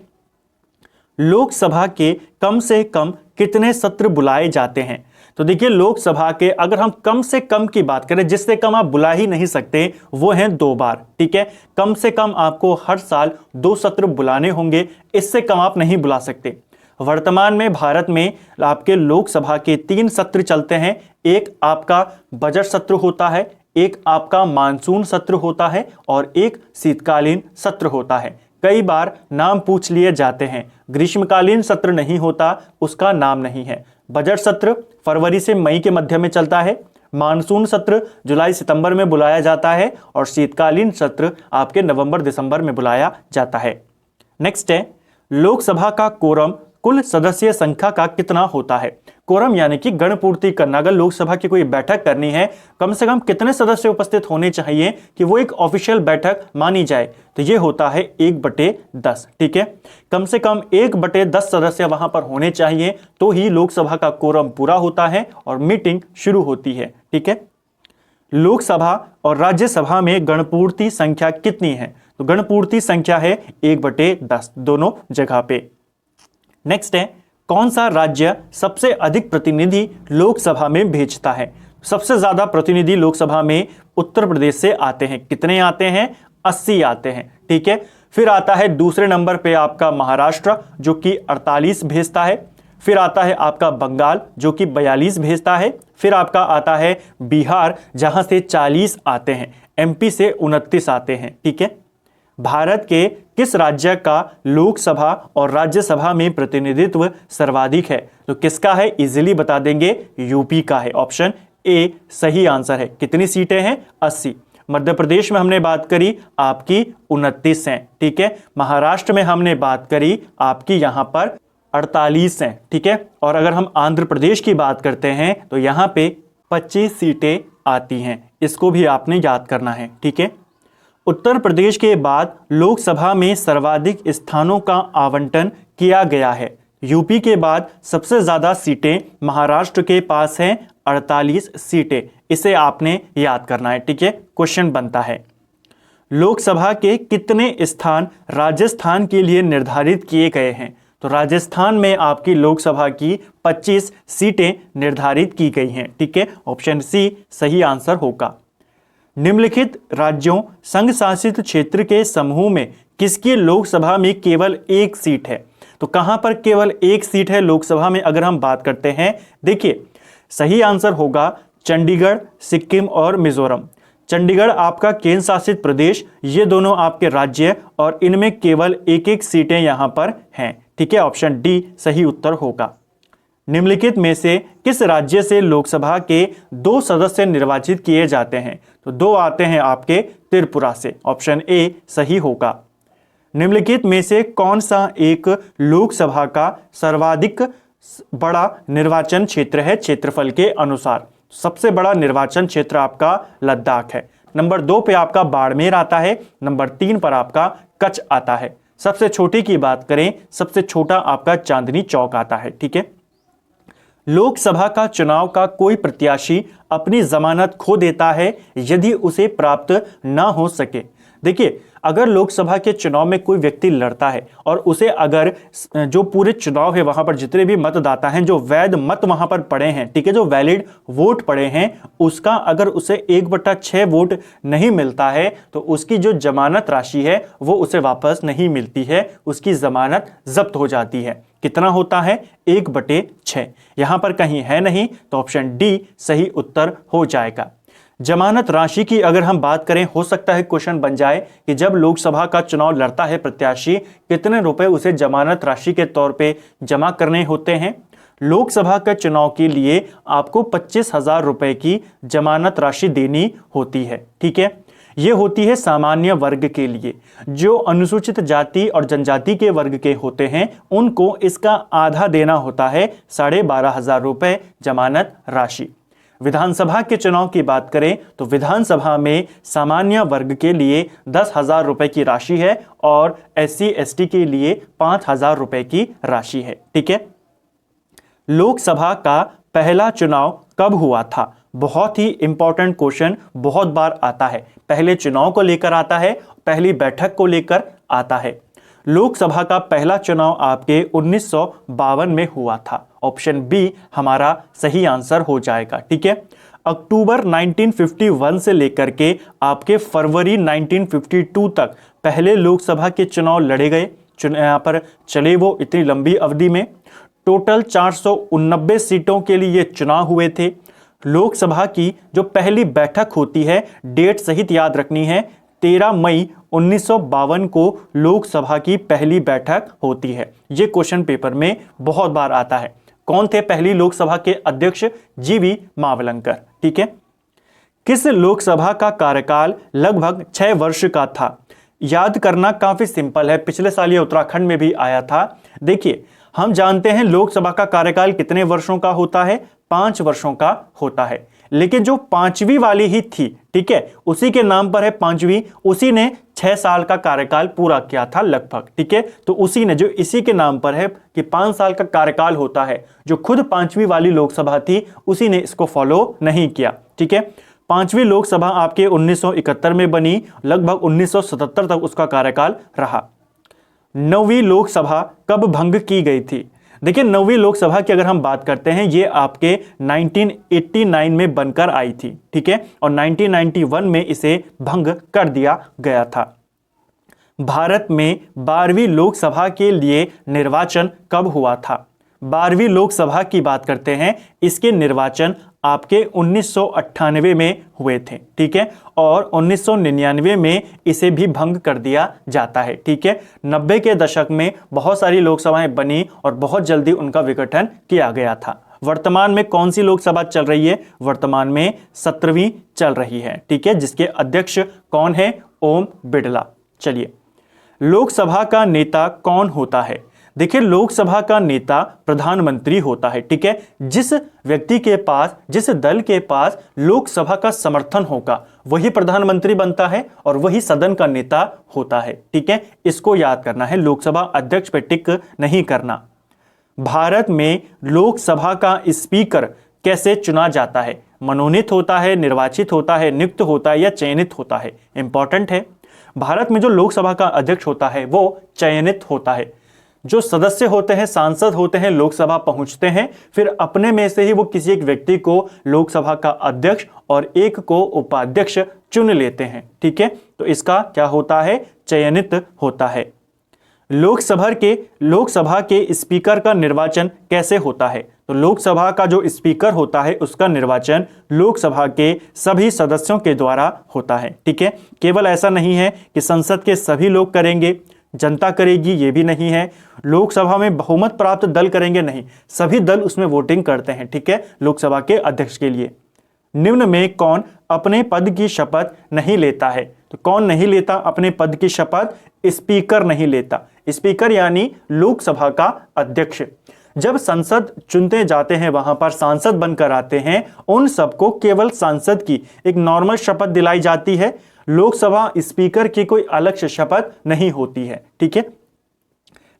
लोकसभा के कम से कम कितने सत्र बुलाए जाते हैं? तो देखिए, लोकसभा के अगर हम कम से कम की बात करें, जिससे कम आप बुला ही नहीं सकते, वो हैं 2 बार। ठीक है, कम से कम आपको हर साल 2 सत्र बुलाने होंगे, इससे कम आप नहीं बुला सकते। वर्तमान में भारत में आपके लोकसभा के 3 सत्र चलते हैं। एक आपका बजट सत्र होता है, एक आपका मानसून सत्र होता है और एक शीतकालीन सत्र होता है। कई बार नाम पूछ लिए जाते हैं, ग्रीष्मकालीन सत्र नहीं होता, उसका नाम नहीं है। बजट सत्र फरवरी से मई के मध्य में चलता है, मानसून सत्र जुलाई सितंबर में बुलाया जाता है और शीतकालीन सत्र आपके नवंबर दिसंबर में बुलाया जाता है। नेक्स्ट है, लोकसभा का कोरम कुल सदस्य संख्या का कितना होता है? कोरम यानी कि गणपूर्ति करना, अगर लोकसभा की कोई बैठक करनी है, कम से कम कितने सदस्य उपस्थित होने चाहिए कि वो एक ऑफिशियल बैठक मानी जाए? तो ये होता है 1/10। ठीक है, कम से कम 1/10 सदस्य वहां पर होने चाहिए तो ही लोकसभा का कोरम पूरा होता है और मीटिंग शुरू होती है। ठीक है, लोकसभा और राज्यसभा में गणपूर्ति संख्या कितनी है? तो गणपूर्ति संख्या है 1/10 दोनों जगह पे। नेक्स्ट है, कौन सा राज्य सबसे अधिक प्रतिनिधि लोकसभा में भेजता है? सबसे ज्यादा प्रतिनिधि लोकसभा में उत्तर प्रदेश से आते हैं। कितने आते हैं? 80 आते हैं। ठीक है, फिर आता है दूसरे नंबर पे आपका महाराष्ट्र जो कि 48 भेजता है। फिर आता है आपका बंगाल जो कि 42 भेजता है। फिर आपका आता है बिहार जहां से 40 आते हैं। एमपी से 29 आते हैं। ठीक है, भारत के किस राज्य का लोकसभा और राज्यसभा में प्रतिनिधित्व सर्वाधिक है? तो किसका है? इजीली बता देंगे, यूपी का है। ऑप्शन ए सही आंसर है। कितनी सीटें हैं? 80। मध्य प्रदेश में हमने बात करी, आपकी 29 हैं। ठीक है, महाराष्ट्र में हमने बात करी, आपकी यहां पर 48 हैं। ठीक है, और अगर हम आंध्र प्रदेश की बात करते हैं तो यहां पे 25 सीटें आती हैं। इसको भी आपने याद करना है। ठीक है, उत्तर प्रदेश के बाद लोकसभा में सर्वाधिक स्थानों का आवंटन किया गया है। यूपी के बाद सबसे ज्यादा सीटें महाराष्ट्र के पास हैं, 48 सीटें। इसे आपने याद करना है। ठीक है, क्वेश्चन बनता है, लोकसभा के कितने स्थान राजस्थान के लिए निर्धारित किए गए हैं? तो राजस्थान में आपकी लोकसभा की 25 सीटें निर्धारित की गई हैं। ठीक है, ऑप्शन सी सही आंसर होगा। निम्नलिखित राज्यों संघ शासित क्षेत्र के समूह में किसकी लोकसभा में केवल 1 सीट है? तो कहां पर केवल 1 सीट है लोकसभा में अगर हम बात करते हैं? देखिए, सही आंसर होगा चंडीगढ़, सिक्किम और मिजोरम। चंडीगढ़ आपका केंद्र शासित प्रदेश, ये दोनों आपके राज्य और इनमें केवल 1-1 सीटें यहां पर हैं। ठीक है, ऑप्शन डी सही उत्तर होगा। निम्नलिखित में से किस राज्य से लोकसभा के 2 सदस्य निर्वाचित किए जाते हैं? तो 2 आते हैं आपके त्रिपुरा से। ऑप्शन ए सही होगा। निम्नलिखित में से कौन सा एक लोकसभा का सर्वाधिक बड़ा निर्वाचन क्षेत्र है क्षेत्रफल के अनुसार? सबसे बड़ा निर्वाचन क्षेत्र आपका लद्दाख है। नंबर 2 पे आपका बाड़मेर आता है। नंबर 3 पर आपका कच्छ आता है। सबसे छोटी की बात करें, सबसे छोटा आपका चांदनी चौक आता है। ठीक है, लोकसभा का चुनाव का कोई प्रत्याशी अपनी जमानत खो देता है यदि उसे प्राप्त ना हो सके। देखिए, अगर लोकसभा के चुनाव में कोई व्यक्ति लड़ता है और उसे अगर जो पूरे चुनाव है वहां पर जितने भी मतदाता हैं, जो वैध मत वहां पर पड़े हैं, ठीक है, जो वैलिड वोट पड़े हैं, उसका अगर उसे 1/6 वोट नहीं मिलता है तो उसकी जो जमानत राशि है वो उसे वापस नहीं मिलती है, उसकी जमानत जब्त हो जाती है। कितना होता है? 1/6। यहां पर कहीं है नहीं तो ऑप्शन डी सही उत्तर हो जाएगा। जमानत राशि की अगर हम बात करें, हो सकता है क्वेश्चन बन जाए कि जब लोकसभा का चुनाव लड़ता है प्रत्याशी, कितने रुपए उसे जमानत राशि के तौर पे जमा करने होते हैं? लोकसभा के चुनाव के लिए आपको 25,000 रुपए की जमानत राशि देनी होती है। ठीक है, ये होती है सामान्य वर्ग के लिए। जो अनुसूचित जाति और जनजाति के वर्ग के होते हैं उनको इसका आधा देना होता है, 12,500 रुपए जमानत राशि। विधानसभा के चुनाव की बात करें तो विधानसभा में सामान्य वर्ग के लिए 10,000 रुपए की राशि है और SC ST के लिए 5,000 रुपए की राशि है। ठीक है, लोकसभा का पहला चुनाव कब हुआ था? बहुत ही इंपॉर्टेंट क्वेश्चन, बहुत बार आता है। पहले चुनाव को लेकर आता है, पहली बैठक को लेकर आता है। लोकसभा का पहला चुनाव आपके 1952 में हुआ था। ऑप्शन बी हमारा सही आंसर हो जाएगा। ठीक है, अक्टूबर 1951 से लेकर के आपके फरवरी 1952 तक पहले लोकसभा के चुनाव लड़े गए। यहाँ पर चले वो इतनी लंबी अवधि में। टोटल 489 सीटों के लिए ये चुनाव हुए थे। लोकसभा की जो पहली बैठक होती है, डेट सहित याद रखनी है, 13 मई 1952 को लोकसभा की पहली बैठक होती है। ये क्वेश्चन पेपर में बहुत बार आता है। कौन थे पहली लोकसभा के अध्यक्ष? जीवी मावलंकर। ठीक है। किस लोकसभा का कार्यकाल लगभग 6 वर्ष का था? याद करना काफी सिंपल है, पिछले साल ये उत्तराखंड में भी आया था। देखिए, हम जानते हैं लोकसभा का कार्यकाल कितने वर्षों का होता है? 5 वर्षों का होता है। लेकिन जो 5वीं वाली ही थी, ठीक है, उसी के नाम पर है 5वीं, उसी ने 6 साल का कार्यकाल पूरा किया था लगभग। ठीक है, तो उसी ने, जो इसी के नाम पर है कि 5 साल का कार्यकाल होता है, जो खुद 5वीं वाली लोकसभा थी, उसी ने इसको फॉलो नहीं किया। ठीक है, 5वीं लोकसभा आपके 1971 में बनी, लगभग 1977 तक उसका कार्यकाल रहा। 9वीं लोकसभा कब भंग की गई थी? देखिए, 9वीं लोकसभा की अगर हम बात करते हैं, ये आपके 1989 में बनकर आई थी। ठीक है, और 1991 में इसे भंग कर दिया गया था। भारत में 12वीं लोकसभा के लिए निर्वाचन कब हुआ था? 12वीं लोकसभा की बात करते हैं, इसके निर्वाचन आपके 1998 में हुए थे। ठीक है, और 1999 में इसे भी भंग कर दिया जाता है। ठीक है, 90 के दशक में बहुत सारी लोकसभाएं बनी और बहुत जल्दी उनका विघटन किया गया था। वर्तमान में कौन सी लोकसभा चल रही है? वर्तमान में 17वीं चल रही है। ठीक है, जिसके अध्यक्ष कौन है? ओम बिड़ला। चलिए, लोकसभा का नेता कौन होता है? देखिए, लोकसभा का नेता प्रधानमंत्री होता है। ठीक है, जिस व्यक्ति के पास, जिस दल के पास लोकसभा का समर्थन होगा, वही प्रधानमंत्री बनता है और वही सदन का नेता होता है। ठीक है, इसको याद करना है, लोकसभा अध्यक्ष पे टिक नहीं करना। भारत में लोकसभा का स्पीकर कैसे चुना जाता है? मनोनीत होता है, निर्वाचित होता है, नियुक्त होता है या चयनित होता है? इंपॉर्टेंट है। भारत में जो लोकसभा का अध्यक्ष होता है वो चयनित होता है। जो सदस्य होते हैं, सांसद होते हैं, लोकसभा पहुंचते हैं, फिर अपने में से ही वो किसी एक व्यक्ति को लोकसभा का अध्यक्ष और एक को उपाध्यक्ष चुन लेते हैं। ठीक है, तो इसका क्या होता है? चयनित होता है। लोकसभा के स्पीकर का निर्वाचन कैसे होता है? तो लोकसभा का जो स्पीकर होता है उसका निर्वाचन लोकसभा के सभी सदस्यों के द्वारा होता है। ठीक है, केवल ऐसा नहीं है कि संसद के सभी लोग करेंगे, जनता करेगी, ये भी नहीं है। लोकसभा में बहुमत प्राप्त दल करेंगे, नहीं, सभी दल उसमें वोटिंग करते हैं। ठीक है, लोकसभा के अध्यक्ष के लिए। निम्न में कौन अपने पद की शपथ नहीं लेता है? तो कौन नहीं लेता अपने पद की शपथ? स्पीकर नहीं लेता। स्पीकर यानी लोकसभा का अध्यक्ष। जब संसद चुनते जाते हैं, वहां पर सांसद बनकर आते हैं, उन सबको केवल सांसद की एक नॉर्मल शपथ दिलाई जाती है। लोकसभा स्पीकर की कोई अलग से शपथ नहीं होती है। ठीक है,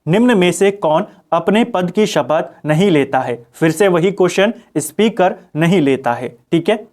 निम्न में से कौन अपने पद की शपथ नहीं लेता है? फिर से वही क्वेश्चन, स्पीकर नहीं लेता है। ठीक है,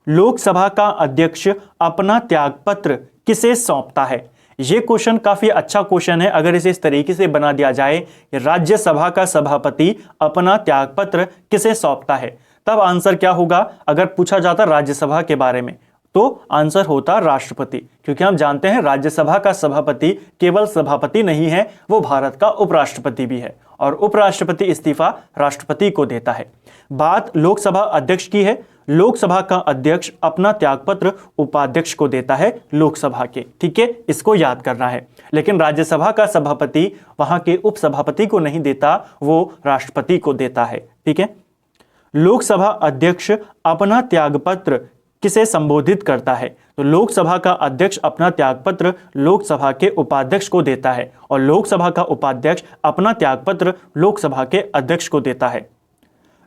लोकसभा का अध्यक्ष अपना त्यागपत्र किसे सौंपता है? यह क्वेश्चन काफी अच्छा क्वेश्चन है। अगर इसे इस तरीके से बना दिया जाए, राज्यसभा का सभापति अपना त्यागपत्र किसे सौंपता है, तब आंसर क्या होगा? अगर पूछा जाता राज्यसभा के बारे में तो आंसर होता राष्ट्रपति, क्योंकि हम जानते हैं राज्यसभा का सभापति केवल सभापति नहीं है, वो भारत का उपराष्ट्रपति भी है और उपराष्ट्रपति इस्तीफा राष्ट्रपति को देता है। बात लोकसभा अध्यक्ष की है। लोकसभा का अध्यक्ष अपना त्यागपत्र उपाध्यक्ष को देता है लोकसभा के। ठीक है, इसको याद करना है। लेकिन राज्यसभा का सभापति वहां के उपसभापति को नहीं देता, वो राष्ट्रपति को देता है। ठीक है, लोकसभा अध्यक्ष अपना त्यागपत्र किसे संबोधित करता है? तो लोकसभा का अध्यक्ष अपना त्यागपत्र लोकसभा के उपाध्यक्ष को देता है और लोकसभा का उपाध्यक्ष अपना त्यागपत्र लोकसभा के अध्यक्ष को देता है।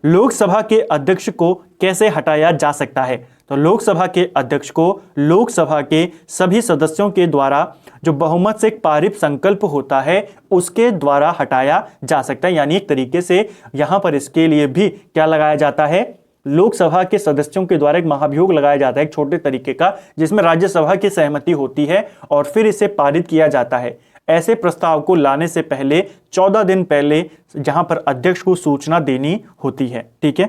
लोकसभा के अध्यक्ष को कैसे हटाया जा सकता है? तो लोकसभा के अध्यक्ष को लोकसभा के सभी सदस्यों के द्वारा जो बहुमत से पारित संकल्प होता है उसके द्वारा हटाया जा सकता है। यानी एक तरीके से यहां पर इसके लिए भी क्या लगाया जाता है? लोकसभा के सदस्यों के द्वारा एक महाभियोग लगाया जाता है, एक छोटे तरीके का, जिसमें राज्यसभा की सहमति होती है और फिर इसे पारित किया जाता है। ऐसे प्रस्ताव को लाने से पहले 14 दिन पहले जहां पर अध्यक्ष को सूचना देनी होती है। ठीक है,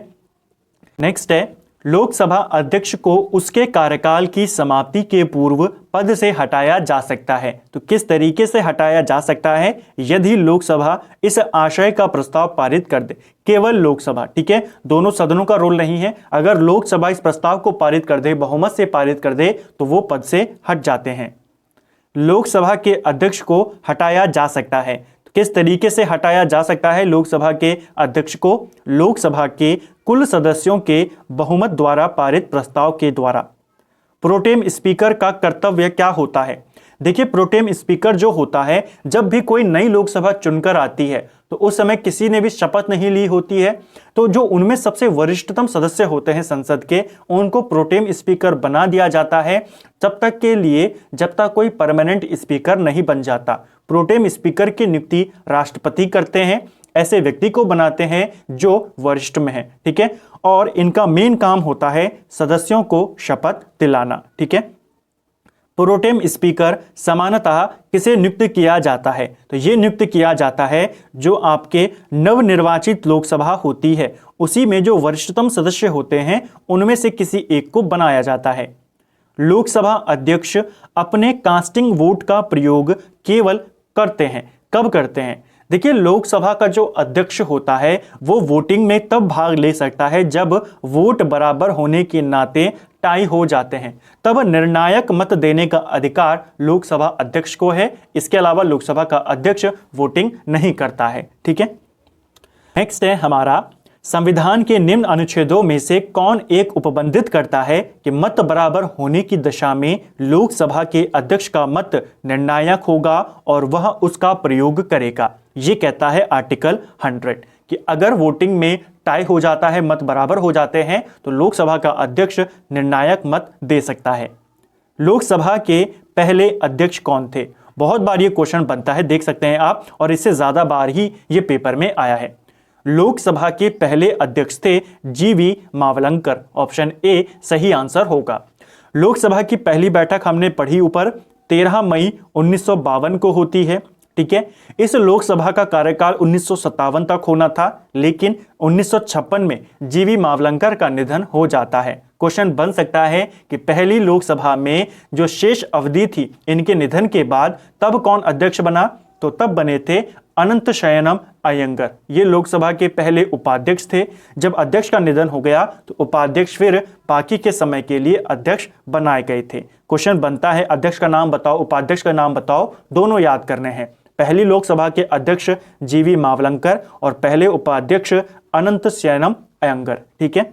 नेक्स्ट है लोकसभा अध्यक्ष को उसके कार्यकाल की समाप्ति के पूर्व पद से हटाया जा सकता है। तो किस तरीके से हटाया जा सकता है? यदि लोकसभा इस आशय का प्रस्ताव पारित कर दे, केवल लोकसभा, ठीक है, दोनों सदनों का रोल नहीं है। अगर लोकसभा इस प्रस्ताव को पारित कर दे, बहुमत से पारित कर दे, तो वो पद से हट जाते हैं। लोकसभा के अध्यक्ष को हटाया जा सकता है। तो किस तरीके से हटाया जा सकता है लोकसभा के अध्यक्ष को? लोकसभा के कुल सदस्यों के बहुमत द्वारा पारित प्रस्ताव के द्वारा। प्रोटेम स्पीकर का कर्तव्य क्या होता है? देखिए, प्रोटेम स्पीकर जो होता है, जब भी कोई नई लोकसभा चुनकर आती है तो उस समय किसी ने भी शपथ नहीं ली होती है, तो जो उनमें सबसे वरिष्ठतम सदस्य होते हैं संसद के, उनको प्रोटेम स्पीकर बना दिया जाता है तब तक के लिए जब तक कोई परमानेंट स्पीकर नहीं बन जाता। प्रोटेम स्पीकर की नियुक्ति राष्ट्रपति करते हैं, ऐसे व्यक्ति को बनाते हैं जो वरिष्ठ में है, ठीक है, और इनका मेन काम होता है सदस्यों को शपथ दिलाना, ठीक है। प्रोटेम स्पीकर सामान्यतः किसे नियुक्त किया जाता है? तो ये नियुक्त किया जाता है जो आपके नवनिर्वाचित लोकसभा होती है, उसी में जो वरिष्ठतम सदस्य होते हैं उनमें से किसी एक को बनाया जाता है। लोकसभा अध्यक्ष अपने कास्टिंग वोट का प्रयोग केवल करते हैं, कब करते हैं? देखिए, लोकसभा का जो अध्यक्ष होता है वो वोटिंग में तब भाग ले सकता है जब वोट बराबर होने के नाते टाई हो जाते हैं, तब निर्णायक मत देने का अधिकार लोकसभा अध्यक्ष को है। इसके अलावा लोकसभा का अध्यक्ष वोटिंग नहीं करता है, ठीक है। नेक्स्ट है हमारा, संविधान के निम्न अनुच्छेदों में से कौन एक उपबंधित करता है कि मत बराबर होने की दशा में लोकसभा के अध्यक्ष का मत निर्णायक होगा और वह उसका प्रयोग करेगा? ये कहता है आर्टिकल 100 कि अगर वोटिंग में टाई हो जाता है, मत बराबर हो जाते हैं, तो लोकसभा का अध्यक्ष निर्णायक मत दे सकता है। लोकसभा के पहले अध्यक्ष कौन थे? बहुत बार ये क्वेश्चन बनता है, देख सकते हैं आप, और इससे ज्यादा बार ही ये पेपर में आया है। लोकसभा के पहले अध्यक्ष थे जीवी मावलंकर। ऑप्शन ए सही आंसर होगा। लोकसभा की पहली बैठक हमने पढ़ी ऊपर 13 मई 1952 को होती है, ठीक है। इस लोकसभा का कार्यकाल 1957 तक होना था, लेकिन 1956 में जीवी मावलंकर का निधन हो जाता है। क्वेश्चन बन सकता है कि पहली लोकसभा में जो शेष अवधि थी इनके निधन के बाद तब कौन अध्यक्ष बना? तो तब बने थे अनंत शयनम अयंगर। ये लोकसभा के पहले उपाध्यक्ष थे। जब अध्यक्ष का निधन हो गया तो उपाध्यक्ष फिर बाकी के समय के लिए अध्यक्ष बनाए गए थे। क्वेश्चन बनता है अध्यक्ष का नाम बताओ, उपाध्यक्ष का नाम बताओ, दोनों याद करने हैं। पहली लोकसभा के अध्यक्ष जीवी मावलंकर और पहले उपाध्यक्ष अनंत शयनम अयंगर, ठीक है।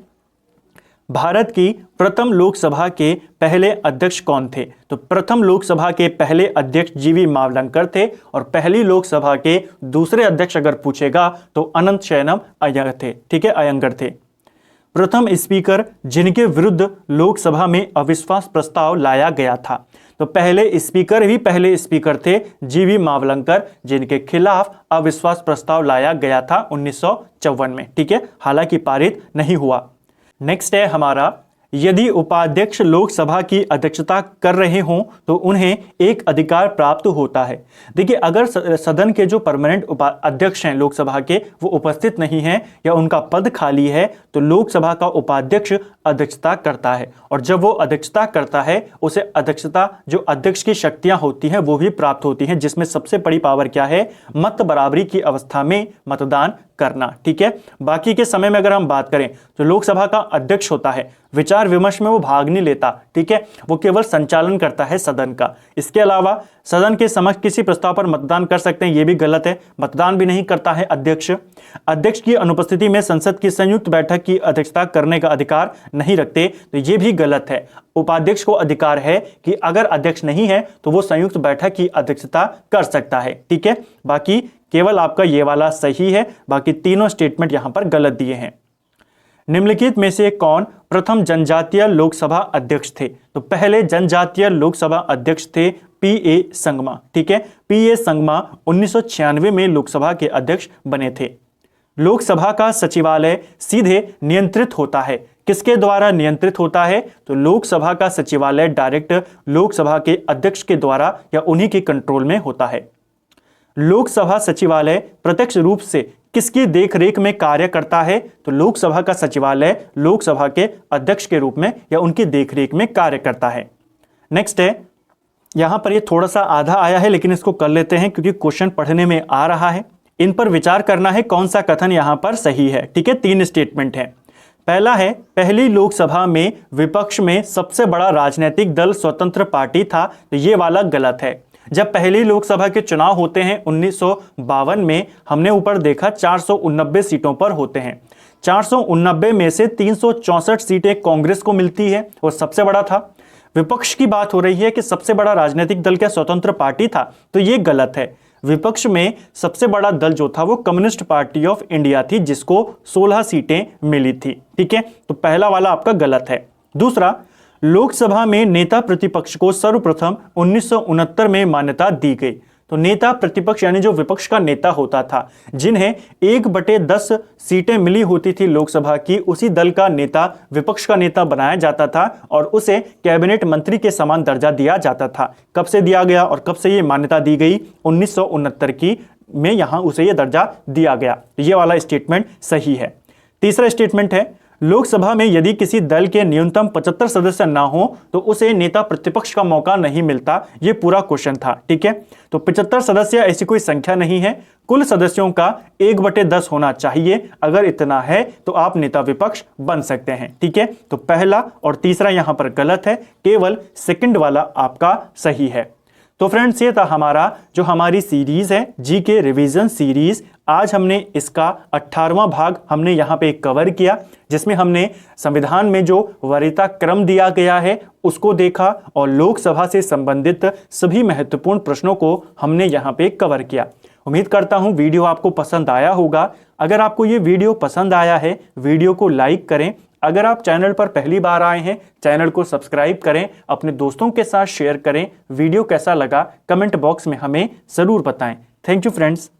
भारत की प्रथम लोकसभा के पहले अध्यक्ष कौन थे? तो प्रथम लोकसभा के पहले अध्यक्ष जीवी मावलंकर थे और पहली लोकसभा के दूसरे अध्यक्ष अगर पूछेगा तो अनंत शयनम अयंगर थे, ठीक है, अयंगर थे। प्रथम स्पीकर जिनके विरुद्ध लोकसभा में अविश्वास प्रस्ताव लाया गया था, तो पहले स्पीकर भी पहले स्पीकर थे जीवी मावलंकर, जिनके खिलाफ अविश्वास प्रस्ताव लाया गया था 1954 में, ठीक है, हालांकि पारित नहीं हुआ। नेक्स्ट है हमारा, यदि उपाध्यक्ष लोकसभा की अध्यक्षता कर रहे हों तो उन्हें एक अधिकार प्राप्त होता है। देखिए, अगर सदन के जो परमानेंट अध्यक्ष हैं लोकसभा के वो उपस्थित नहीं हैं या उनका पद खाली है तो लोकसभा का उपाध्यक्ष अध्यक्षता करता है, और जब वो अध्यक्षता करता है उसे अध्यक्षता जो अध्यक्ष की शक्तियां होती हैं वो भी प्राप्त होती हैं, जिसमें सबसे बड़ी पावर क्या है? मत बराबरी की अवस्था में मतदान करना, ठीक है। बाकी के समय में अगर हम बात करें तो लोकसभा का अध्यक्ष होता है, विचार विमर्श में वो भाग नहीं लेता, ठीक है, वो केवल संचालन करता है सदन का। इसके अलावा सदन के समक्ष किसी प्रस्ताव पर मतदान कर सकते हैं, ये भी गलत है, मतदान भी नहीं करता है अध्यक्ष। अध्यक्ष की अनुपस्थिति में संसद की संयुक्त बैठक की अध्यक्षता करने का अधिकार नहीं रखते, तो ये भी गलत है। उपाध्यक्ष को अधिकार है कि अगर अध्यक्ष नहीं है तो वो संयुक्त बैठक की अध्यक्षता कर सकता है, ठीक है। बाकी केवल आपका ये वाला सही है, बाकी तीनों स्टेटमेंट यहां पर गलत दिए हैं। निम्नलिखित में से कौन प्रथम जनजातीय लोकसभा अध्यक्ष थे? तो पहले जनजातीय लोकसभा अध्यक्ष थे पीए संगमा, ठीक है। पीए संगमा 1996 में लोकसभा के अध्यक्ष बने थे। लोकसभा का सचिवालय सीधे नियंत्रित होता है, किसके द्वारा नियंत्रित होता है? तो लोकसभा का सचिवालय डायरेक्ट लोकसभा के अध्यक्ष के द्वारा या उन्हीं के कंट्रोल में होता है। लोकसभा सचिवालय प्रत्यक्ष रूप से किसकी देखरेख में कार्य करता है? तो लोकसभा का सचिवालय लोकसभा के अध्यक्ष के रूप में या उनकी देखरेख में कार्य करता है। नेक्स्ट है, यहां पर ये थोड़ा सा आधा आया है लेकिन इसको कर लेते हैं क्योंकि क्वेश्चन पढ़ने में आ रहा है। इन पर विचार करना है कौन सा कथन यहां पर सही है। ठीक है, 3 स्टेटमेंट है। पहला है, पहली लोकसभा में विपक्ष में सबसे बड़ा राजनीतिक दल स्वतंत्र पार्टी था, तो ये वाला गलत है। जब पहली लोकसभा के चुनाव होते हैं 1952 में, हमने ऊपर देखा 489 सीटों पर होते हैं। 489 में से 364 सीटें कांग्रेस को मिलती है और सबसे बड़ा था। विपक्ष की बात हो रही है कि सबसे बड़ा राजनीतिक दल क्या स्वतंत्र पार्टी था, तो ये गलत है। विपक्ष में सबसे बड़ा दल जो था वो कम्युनिस्ट पार्टी ऑफ इंडिया थी, जिसको 16 सीटें मिली थी। ठीक है, तो पहला वाला आपका गलत है। दूसरा, लोकसभा में नेता प्रतिपक्ष को सर्वप्रथम 1969 में मान्यता दी गई। तो नेता प्रतिपक्ष यानी जो विपक्ष का नेता होता था, जिन्हें 1/10 सीटें मिली होती थी लोकसभा की, उसी दल का नेता विपक्ष का नेता बनाया जाता था और उसे कैबिनेट मंत्री के समान दर्जा दिया जाता था। कब से दिया गया और कब से ये मान्यता दी गई? 1969 की में यहां उसे ये दर्जा दिया गया। ये वाला स्टेटमेंट सही है। तीसरा स्टेटमेंट है, लोकसभा में यदि किसी दल के न्यूनतम 75 सदस्य ना हो तो उसे नेता प्रतिपक्ष का मौका नहीं मिलता। ये पूरा क्वेश्चन था। ठीक है, तो 75 सदस्य ऐसी कोई संख्या नहीं है, कुल सदस्यों का 1/10 होना चाहिए। अगर इतना है तो आप नेता विपक्ष बन सकते हैं। ठीक है, तो पहला और तीसरा यहां पर गलत है, केवल सेकंड वाला आपका सही है। तो फ्रेंड्स, ये था हमारी सीरीज है जीके रिवीजन सीरीज। आज हमने इसका 18वां भाग हमने यहाँ पे कवर किया, जिसमें हमने संविधान में जो वरीयता क्रम दिया गया है उसको देखा और लोकसभा से संबंधित सभी महत्वपूर्ण प्रश्नों को हमने यहाँ पे कवर किया। उम्मीद करता हूँ वीडियो आपको पसंद आया होगा। अगर आपको ये वीडियो पसंद आया है, वीडियो को लाइक करें। अगर आप चैनल पर पहली बार आए हैं, चैनल को सब्सक्राइब करें, अपने दोस्तों के साथ शेयर करें। वीडियो कैसा लगा कमेंट बॉक्स में हमें ज़रूर बताएं। Thank you friends.